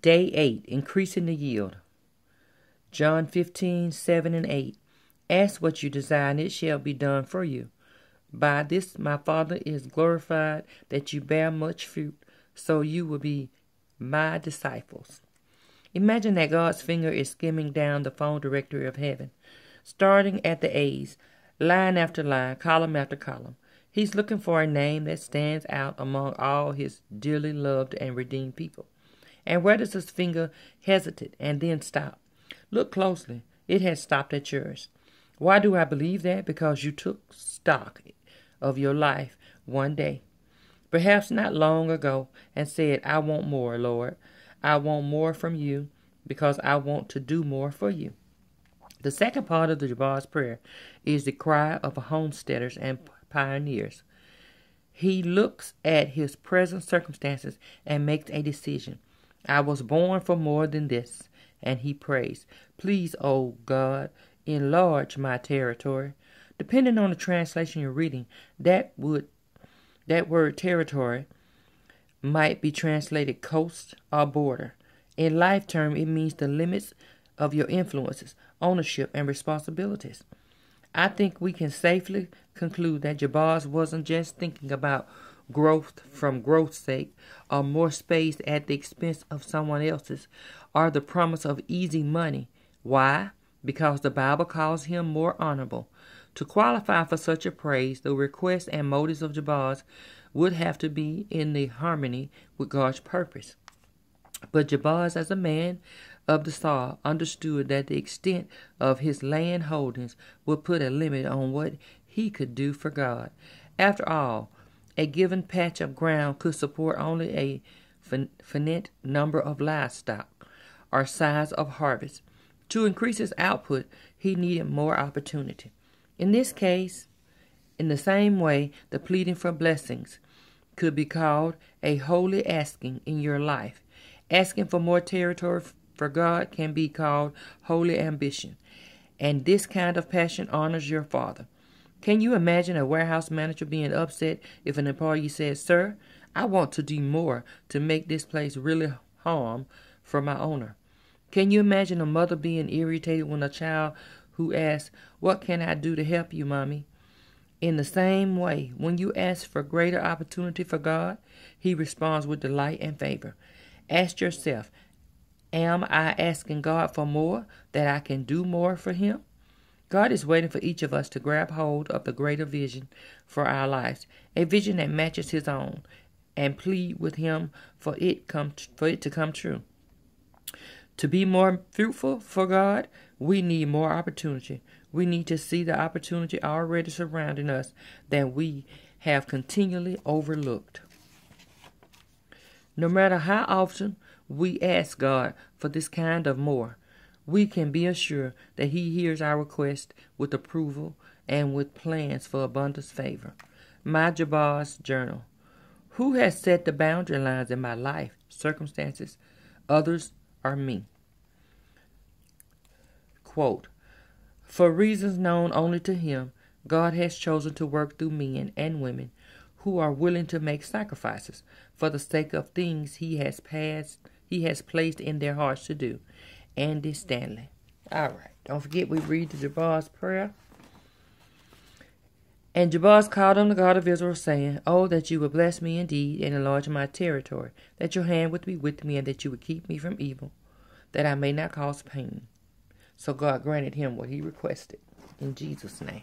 Day 8, increasing the yield. John 15:7-8. Ask what you desire, and it shall be done for you. By this my Father is glorified, that you bear much fruit, so you will be my disciples. Imagine that God's finger is skimming down the phone directory of heaven, starting at the A's, line after line, column after column. He's looking for a name that stands out among all his dearly loved and redeemed people. And where does his finger hesitate and then stop? Look closely. It has stopped at yours. Why do I believe that? Because you took stock of your life one day, perhaps not long ago, and said, I want more, Lord. I want more from you because I want to do more for you. The second part of the Jabez prayer is the cry of homesteaders and pioneers. He looks at his present circumstances and makes a decision. I was born for more than this. And he prays, please, O God, enlarge my territory. Depending on the translation you're reading, that word territory might be translated coast or border. In life term, it means the limits of your influences, ownership, and responsibilities. I think we can safely conclude that Jabez wasn't just thinking about growth from growth's sake, or more space at the expense of someone else's, or the promise of easy money. Why? Because the Bible calls him more honorable. To qualify for such a praise, the requests and motives of Jabez would have to be in the harmony with God's purpose. But Jabez, as a man of the soil, understood that the extent of his land holdings would put a limit on what he could do for God. After all, a given patch of ground could support only a finite number of livestock or size of harvest. To increase his output, he needed more opportunity. In this case, in the same way, the pleading for blessings could be called a holy asking in your life. Asking for more territory for God can be called holy ambition. And this kind of passion honors your Father. Can you imagine a warehouse manager being upset if an employee says, Sir, I want to do more to make this place really home for my owner? Can you imagine a mother being irritated when a child who asks, What can I do to help you, Mommy? In the same way, when you ask for greater opportunity for God, He responds with delight and favor. Ask yourself, am I asking God for more, that I can do more for Him? God is waiting for each of us to grab hold of the greater vision for our lives, a vision that matches His own, and plead with Him for it to come true. To be more fruitful for God, we need more opportunity. We need to see the opportunity already surrounding us that we have continually overlooked. No matter how often we ask God for this kind of more, we can be assured that He hears our request with approval and with plans for abundant favor. My Jabez Journal. Who has set the boundary lines in my life, circumstances, others, or me? Quote, for reasons known only to Him, God has chosen to work through men and women who are willing to make sacrifices for the sake of things He has placed in their hearts to do. Andy Stanley. All right. Don't forget we read the Jabez prayer. And Jabez called on the God of Israel, saying, Oh, that you would bless me indeed and enlarge my territory, that your hand would be with me, and that you would keep me from evil, that I may not cause pain. So God granted him what he requested. In Jesus' name.